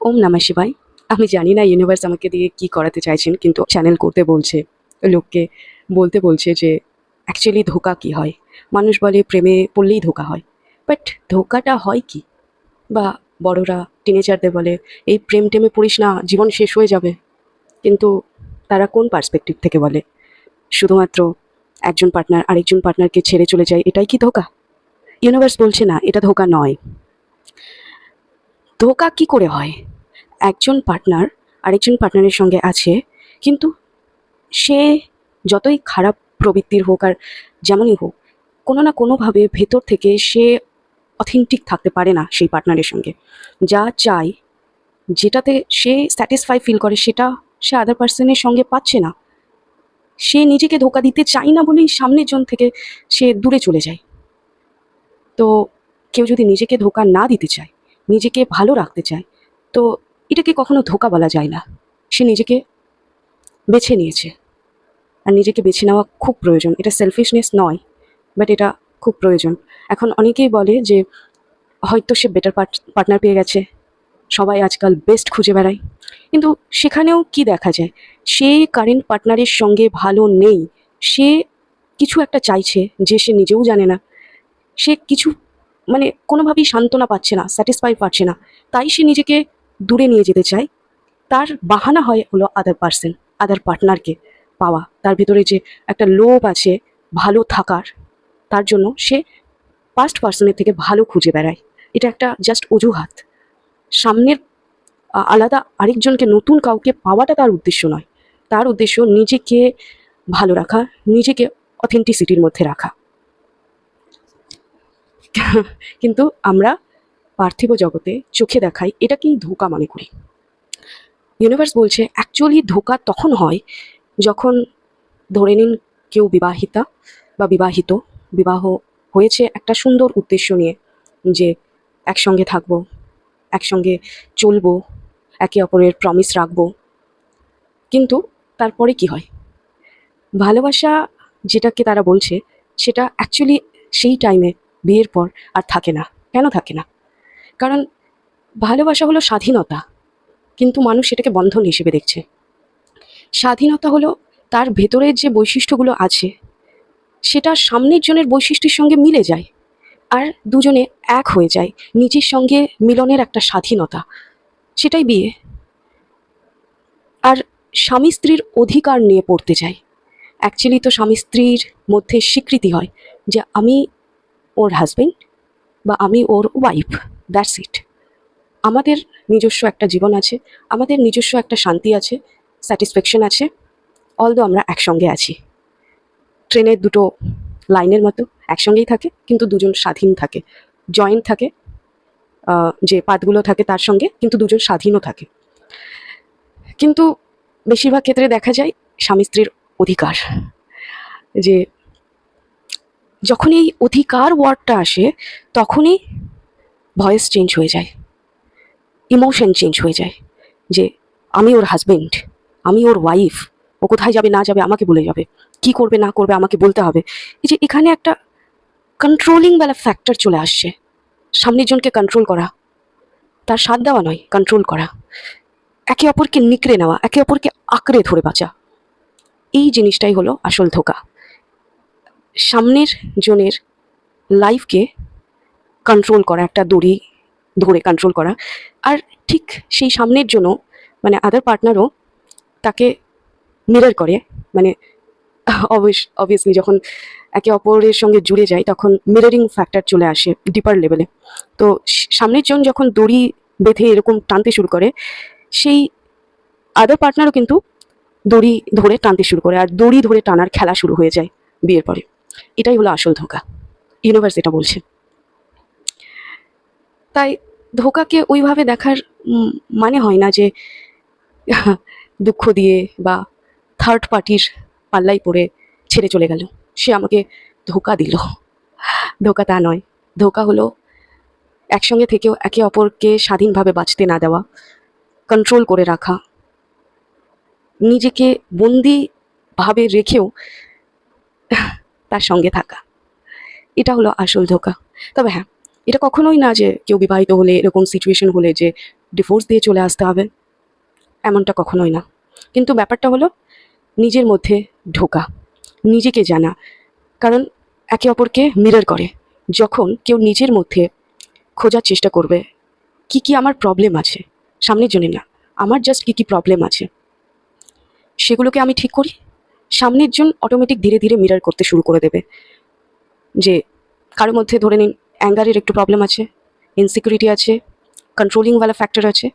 ওম নমঃ শিবায়। আমি জানি না ইউনিভার্স আমাকে দিয়ে কি করাতে চাইছেন, কিন্তু চ্যানেল করতে বলছে, লোককে বলতে বলছে যে অ্যাকচুয়ালি ধোঁকা কি হয়। মানুষ বলে প্রেমে পড়লেই ধোঁকা হয়, বাট ধোঁকাটা হয় কি? বা বড়রা টিনেজারদের বলে এই প্রেম টেমে পড়িস না, জীবন শেষ হয়ে যাবে। কিন্তু তারা কোন পার্সপেক্টিভ থেকে বলে? শুধুমাত্র একজন পার্টনার আরেকজন পার্টনারকে ছেড়ে চলে যায়, এটাই কি ধোঁকা? ইউনিভার্স বলছে না, এটা ধোঁকা নয়। ধোঁকা কি করে হয়? একজন পার্টনার আরেকজন পার্টনারের সঙ্গে আছে, কিন্তু সে যতই খারাপ প্রবৃত্তির হোক আর যেমনই হোক, কোনো না কোনোভাবে ভেতর থেকে সে অথেন্টিক থাকতে পারে না সেই পার্টনারের সঙ্গে। যা চায়, যেটাতে সে স্যাটিসফাই ফিল করে, সেটা সে আদার পার্সনের সঙ্গে পাচ্ছে না। সে নিজেকে ধোঁকা দিতে চায় না বলেই সামনের জন থেকে সে দূরে চলে যায়। তো কেউ যদি নিজেকে ধোঁকা না দিতে চায়, নিজেকে ভালো রাখতে চায়, তো এটাকে কখনো ধোঁকা বলা যায় না। সে নিজেকে বেছে নিয়েছে, আর নিজেকে বেছে নেওয়া খুব প্রয়োজন। এটা সেলফিশনেস নয়, বাট এটা খুব প্রয়োজন। এখন অনেকেই বলে যে হয়তো সে বেটার পার্টনার পেয়ে গেছে, সবাই আজকাল বেস্ট খুঁজে বেড়ায়, কিন্তু সেখানেও কি দেখা যায়? সে কারেন্ট পার্টনারের সঙ্গে ভালো নেই। সে কিছু একটা চাইছে যে সে নিজেও জানে না। সে কিছু মানে কোনোভাবেই সান্ত্বনা পাচ্ছে না, স্যাটিসফাই পাচ্ছে না, তাই সে নিজেকে দূরে নিয়ে যেতে চায়। তার বাহানা হয় হলো আদার পার্সন, আদার পার্টনারকে পাওয়া। তার ভিতরে যে একটা লোভ আছে ভালো থাকার, তার জন্য সে পাস্ট পার্সনের থেকে ভালো খুঁজে বেড়ায়। এটা একটা জাস্ট অজুহাত। সামনের আলাদা আরেকজনকে, নতুন কাউকে পাওয়াটা তার উদ্দেশ্য নয়। তার উদ্দেশ্য নিজেকে ভালো রাখা, নিজেকে অথেন্টিসিটির মধ্যে রাখা। কিন্তু আমরা পার্থিব জগতে চোখে দেখাই এটাকেই ধোঁকা মনে করি। ইউনিভার্স বলছে অ্যাকচুয়ালি ধোঁকা তখন হয় যখন, ধরে নিন কেউ বিবাহিতা বা বিবাহিত, বিবাহ হয়েছে একটা সুন্দর উদ্দেশ্য নিয়ে, যে একসঙ্গে থাকবো, একসঙ্গে চলবো, একে অপরের প্রমিস রাখবো। কিন্তু তারপরে কি হয়? ভালোবাসা যেটাকে তারা বলছে, সেটা অ্যাকচুয়ালি সেই টাইমে, বিয়ের পর আর থাকে না। কেন থাকে না? কারণ ভালোবাসা হলো স্বাধীনতা, কিন্তু মানুষ সেটাকে বন্ধন হিসেবে দেখছে। স্বাধীনতা হলো তার ভেতরের যে বৈশিষ্ট্যগুলো আছে, সেটা সামনের জনের বৈশিষ্ট্যের সঙ্গে মিলে যায়, আর দুজনে এক হয়ে যায়। নিজের সঙ্গে মিলনের একটা স্বাধীনতা, সেটাই বিয়ে। আর স্বামী স্ত্রীর অধিকার নিয়ে পড়তে চাই। অ্যাকচুয়ালি তো স্বামী স্ত্রীর মধ্যে স্বীকৃতি হয় যে আমি ওর হাজবেন্ড বা আমি ওর ওয়াইফ, দ্যাটস ইট। আমাদের নিজস্ব একটা জীবন আছে, আমাদের নিজস্ব একটা শান্তি আছে, স্যাটিসফ্যাকশন আছে, অলদো আমরা একসঙ্গে আছি। ট্রেনের দুটো লাইনের মতো একসঙ্গেই থাকে, কিন্তু দুজন স্বাধীন থাকে, জয়েন্ট থাকে। যে পাতগুলো থাকে তার সঙ্গে, কিন্তু দুজন স্বাধীনও থাকে। কিন্তু বেশিরভাগ ক্ষেত্রে দেখা যায় স্বামী স্ত্রীর অধিকার, যে যখন এই অধিকার ওয়ার্ডটা আসে, তখনই ভয়েস চেঞ্জ হয়ে যায়, ইমোশন চেঞ্জ হয়ে যায়। যে আমি ওর হাজবেন্ড, আমি ওর ওয়াইফ, ও কোথায় যাবে না যাবে আমাকে বলে যাবে, কি করবে না করবে আমাকে বলতে হবে। এই যে এখানে একটা কন্ট্রোলিং বেলা ফ্যাক্টর চলে আসছে। সামনের জনকে কন্ট্রোল করা, তার সাথ দেওয়া নয়, কন্ট্রোল করা, একে অপরকে নিকড়ে নেওয়া, একে অপরকে আঁকড়ে ধরে বাঁচা। এই জিনিসটাই হলো আসল ধোঁকা। সামনের জনের লাইফকে কন্ট্রোল করা, একটা দড়ি ধরে কন্ট্রোল করা। আর ঠিক সেই সামনের জন্য, মানে আদার পার্টনারও তাকে মিরর করে। মানে অবভিয়াসলি যখন একে অপরের সঙ্গে জুড়ে যায়, তখন মিররিং ফ্যাক্টর চলে আসে ডিপার লেভেলে। তো সামনের জন যখন দড়ি বেঁধে এরকম টানতে শুরু করে, সেই আদার পার্টনারও কিন্তু দড়ি ধরে টানতে শুরু করে, আর দড়ি ধরে টানার খেলা শুরু হয়ে যায় বিয়ের পরে। এটাই হলো আসল ধোঁকা, ইউনিভার্স এটা বলছে। তাই ধোঁকাকে ওইভাবে দেখার মানে হয় না যে দুঃখ দিয়ে বা থার্ড পার্টির পাল্লাই পড়ে ছেড়ে চলে গেল, সে আমাকে ধোঁকা দিল। ধোঁকা তা নয়। ধোঁকা হলো একসঙ্গে থেকেও একে অপরকে স্বাধীনভাবে বাঁচতে না দেওয়া, কন্ট্রোল করে রাখা, নিজেকে বন্দি ভাবে রেখেও তার সঙ্গে থাকা। এটা হলো আসল ধোঁকা। তবে হ্যাঁ, এটা কখনোই না যে কেউ বিবাহিত হলে, এরকম সিচুয়েশন হলে যে ডিভোর্স দিয়ে চলে আসতে হবে, এমনটা কখনোই না। কিন্তু ব্যাপারটা হলো নিজের মধ্যে ঢোকা, নিজেকে জানা। কারণ একে অপরকে মিরর করে। যখন কেউ নিজের মধ্যে খোঁজার চেষ্টা করবে কি কি আমার প্রবলেম আছে, সামনের জন্য না, আমার জাস্ট কি কি প্রবলেম আছে সেগুলোকে আমি ঠিক করি, সামনের জন অটোমেটিক ধীরে ধীরে মিরর করতে শুরু করে দেবে। যে কারোর মধ্যে ধরে নিন অ্যাঙ্গারের একটু প্রবলেম আছে, ইনসিকিউরিটি আছে, কন্ট্রোলিংওয়ালা ফ্যাক্টর আছে,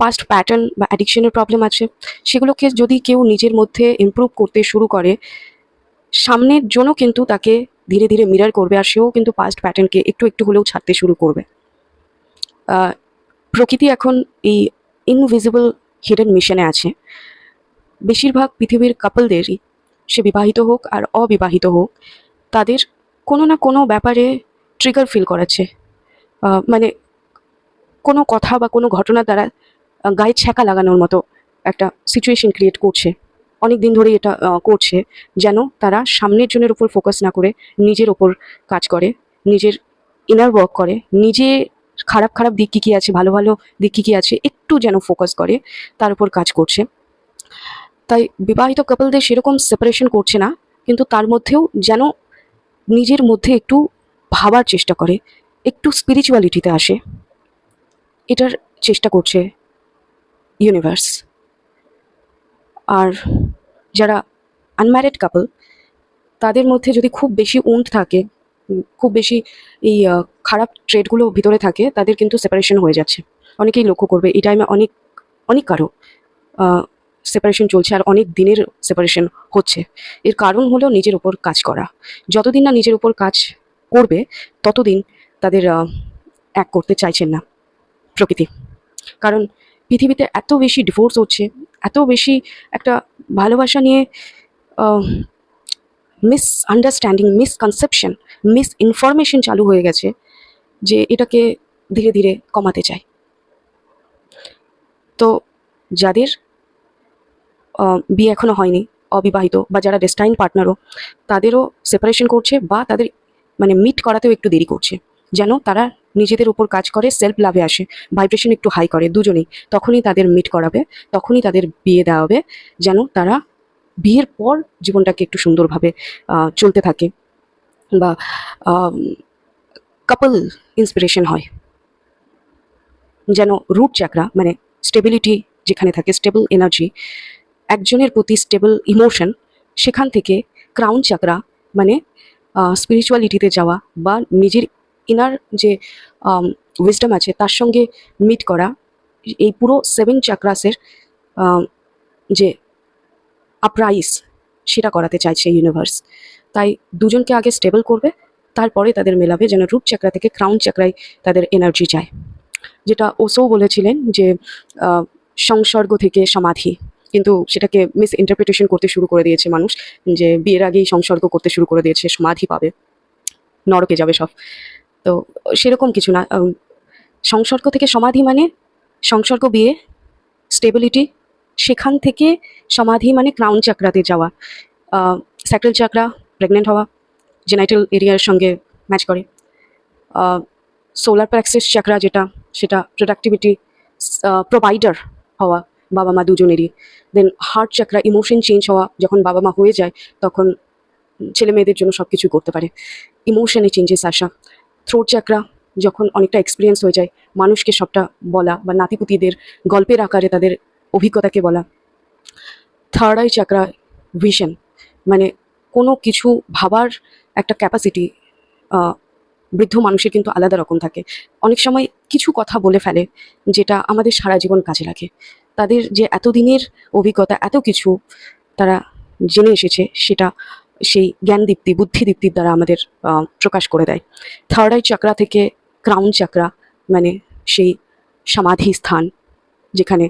পাস্ট প্যাটার্ন বা অ্যাডিকশনের প্রবলেম আছে, সেগুলোকে যদি কেউ নিজের মধ্যে ইমপ্রুভ করতে শুরু করে, সামনের জনও কিন্তু তাকে ধীরে ধীরে মিরর করবে, আর সেও কিন্তু পাস্ট প্যাটার্নকে একটু একটু হলেও ছাড়তে শুরু করবে। প্রকৃতি এখন এই ইনভিজিবল হিডেন মিশনে আছে। বেশিরভাগ পৃথিবীর কাপলদেরই, সে বিবাহিত হোক আর অবিবাহিত হোক, তাদের কোনো না কোনো ব্যাপারে ট্রিগার ফিল করাচ্ছে। মানে কোনো কথা বা কোনো ঘটনার দ্বারা গায়ে ছ্যাঁকা লাগানোর মতো একটা সিচুয়েশন ক্রিয়েট করছে, অনেক দিন ধরেই এটা করছে, যেন তারা সামনের জনের উপর ফোকাস না করে নিজের ওপর কাজ করে, নিজের ইনার ওয়ার্ক করে, নিজে খারাপ খারাপ দিক কী কী আছে, ভালো ভালো দিক কী কী আছে একটু যেন ফোকাস করে, তার উপর কাজ করছে। তাই বিবাহিত কাপলদের সেরকম সেপারেশন করছে না, কিন্তু তার মধ্যেও যেন নিজের মধ্যে একটু ভাবার চেষ্টা করে, একটু স্পিরিচুয়ালিটিতে আসে, এটার চেষ্টা করছে ইউনিভার্স। আর যারা আনম্যারিড কাপল, তাদের মধ্যে যদি খুব বেশি উন্ড থাকে, খুব বেশি এই খারাপ ট্রেডগুলো ভিতরে থাকে, তাদের কিন্তু সেপারেশন হয়ে যাচ্ছে। অনেকেই লক্ষ্য করবে এই টাইমে অনেক অনেক কারো সেপারেশন চলছে, আর অনেক দিনের সেপারেশন হচ্ছে। এর কারণ হলো নিজের উপর কাজ করা। যতদিন না নিজের উপর কাজ করবে, ততদিন তাদের এক করতে চাইছেন না প্রকৃতি। কারণ পৃথিবীতে এত বেশি ডিভোর্স হচ্ছে, এত বেশি একটা ভালোবাসা নিয়ে miss understanding, misconception, miss information চালু হয়ে গেছে, যে এটাকে ধীরে ধীরে কমাতে চায়। তো যাদের বিয়ে এখনো হয়নি, অবিবাহিত বা যারা ডেস্টাইন পার্টনারও, তাদেরও সেপারেশন করছে বা তাদের মানে মিট করাতেও একটু দেরি করছে, যেন তারা নিজেদের উপর কাজ করে, সেলফ লাভে আসে, ভাইব্রেশন একটু হাই করে দুজনেই, তখনই তাদের মিট করাবে, তখনই তাদের বিয়ে দেওয়া হবে, যেন তারা বিয়ের পর জীবনটাকে একটু সুন্দরভাবে চলতে থাকে, বা কাপল ইন্সপিরেশন হয়। যেন রুট চাকরা মানে স্টেবিলিটি যেখানে থাকে, স্টেবল এনার্জি, একজনের প্রতি স্টেবল ইমোশন, সেখান থেকে ক্রাউন চাকরা মানে স্পিরিচুয়ালিটিতে যাওয়া বা নিজের ইনার যে উইজডম আছে তার সঙ্গে মিট করা, এই পুরো 7 চাকরাসের যে আপরাইজ, সেটা করাতে চাইছে ইউনিভার্স। তাই দুজনকে আগে স্টেবল করবে, তারপরে তাদের মেলাবে, যেন রুট চাকরা থেকে ক্রাউন চাকরায় তাদের এনার্জি যায়। যেটা ওসো বলেছিলেন যে সংসর্গ থেকে সমাধি, কিন্তু সেটাকে মিস ইন্টারপ্রিটেশন করতে শুরু করে দিয়েছে মানুষ, যে বিয়ের আগেই সংসর্গ করতে শুরু করে দিয়েছে, সমাধি পাবে, নরকে যাবে সব। তো সেরকম কিছু না। সংসর্গ থেকে সমাধি মানে সংসর্গ, বিয়ে, স্টেবিলিটি, সেখান থেকে সমাধি মানে ক্রাউন চাকরাতে যাওয়া। স্যাক্রাল চাকরা প্রেগনেন্ট হওয়া, জেনাইটাল এরিয়ার সঙ্গে ম্যাচ করে। সোলার প্লেক্সাস চাকরা যেটা, সেটা প্রোডাক্টিভিটি, প্রোভাইডার হওয়া বাবা মা দুজনেরই। দেন হার্ট চাকরা ইমোশন চেঞ্জ হওয়া, যখন বাবা মা হয়ে যায় তখন ছেলে মেয়েদের জন্য সব কিছু করতে পারে, ইমোশনে চেঞ্জেস আসা। থ্রোট চাকরা যখন অনেকটা এক্সপিরিয়েন্স হয়ে যায়, মানুষকে সবটা বলা বা নাতিপুতিদের গল্পের আকারে তাদের অভিজ্ঞতাকে বলা। থার্ড আই চাকরা ভিশন, মানে কোনো কিছু ভাবার একটা ক্যাপাসিটি বৃদ্ধ মানুষের কিন্তু আলাদা রকম থাকে। অনেক সময় কিছু কথা বলে ফেলে যেটা আমাদের সারা জীবন কাজে লাগে। তাদের যে এতদিনের অভিজ্ঞতা, এত কিছু তারা জেনে এসেছে, সেটা সেই জ্ঞান দীপ্তি, বুদ্ধি দীপ্তির দ্বারা আমাদের প্রকাশ করে দেয়। থার্ড আই চাকরা থেকে ক্রাউন চাকরা মানে সেই সমাধি স্থান, যেখানে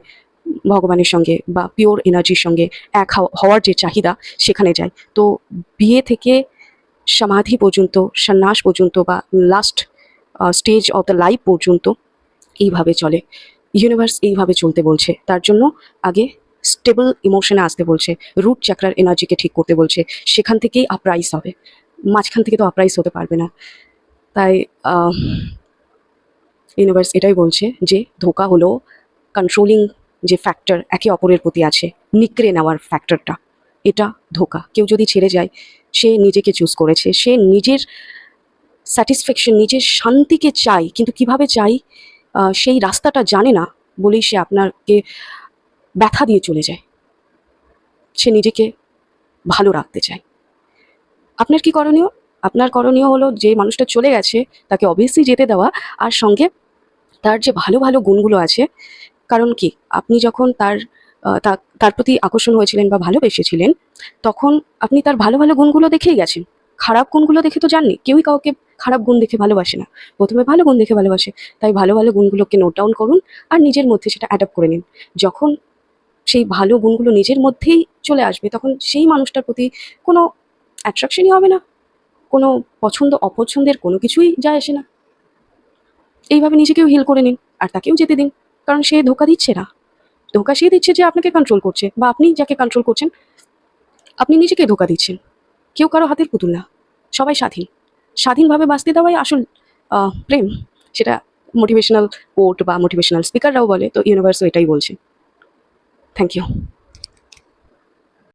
ভগবানের সঙ্গে বা পিওর এনার্জির সঙ্গে এক হওয়ার যে চাহিদা, সেখানে যায়। তো বিয়ে থেকে সমাধি পর্যন্ত, সন্ন্যাস পর্যন্ত বা last stage of the life পর্যন্ত এইভাবে চলে। ইউনিভার্স এইভাবে চলতে বলছে, তার জন্য আগে স্টেবল ইমোশনে আসতে বলছে, রুট চাকরার এনার্জিকে ঠিক করতে বলছে, সেখান থেকেই আপরাইজ হবে, মাঝখান থেকে তো আপরাইজ হতে পারবে না। তাই ইউনিভার্স এটাই বলছে যে ধোঁকা হলো কন্ট্রোলিং যে ফ্যাক্টর একে অপরের প্রতি আছে, নিকড়ে নেওয়ার ফ্যাক্টরটা, এটা ধোঁকা। কেউ যদি ছেড়ে যায়, সে নিজেকে চুজ করেছে, সে নিজের স্যাটিসফ্যাকশন, নিজের শান্তিকে চাই, কিন্তু কিভাবে চাই সেই রাস্তাটা জানে না বলেই সে আপনাকে ব্যথা দিয়ে চলে যায়। সে নিজেকে ভালো রাখতে চায়। আপনার কি করণীয়? আপনার করণীয় হলো যে মানুষটা চলে গেছে তাকে অবভিয়াসলি যেতে দেওয়া, আর সঙ্গে তার যে ভালো ভালো গুণগুলো আছে, কারণ কি আপনি যখন তার প্রতি আকর্ষণ হয়েছিলেন বা ভালোবেসেছিলেন, তখন আপনি তার ভালো ভালো গুণগুলো দেখেই গেছেন, খারাপ গুণগুলো দেখে তো জাননি। কেউই কাউকে খারাপ গুণ দেখে ভালোবাসে না, প্রথমে ভালো গুণ দেখে ভালোবাসে। তাই ভালো ভালো গুণগুলোকে নোট ডাউন করুন আর নিজের মধ্যে সেটা অ্যাডাপ্ট করে নিন। যখন সেই ভালো গুণগুলো নিজের মধ্যেই চলে আসবে, তখন সেই মানুষটার প্রতি কোনো অ্যাট্রাকশনই হবে না, কোনো পছন্দ অপছন্দের কোনো কিছুই যায় আসে না। এইভাবে নিজেকেও হিল করে নিন আর তাকেও যেতে দিন, কারণ সে ধোঁকা দিচ্ছে না। ধোঁকা সে দিচ্ছে যে আপনাকে কন্ট্রোল করছে, বা আপনি যাকে কন্ট্রোল করছেন আপনি নিজেকে ধোঁকা দিচ্ছেন। কেউ কারো হাতের পুতুল না, সবাই স্বাধীন। স্বাধীনভাবে বাঁচতে দেওয়াই আসল প্রেম। সেটা মোটিভেশনাল কোট বা মোটিভেশনাল স্পিকাররাও বলে, তো ইউনিভার্সও এটাই বলছে। Thank you.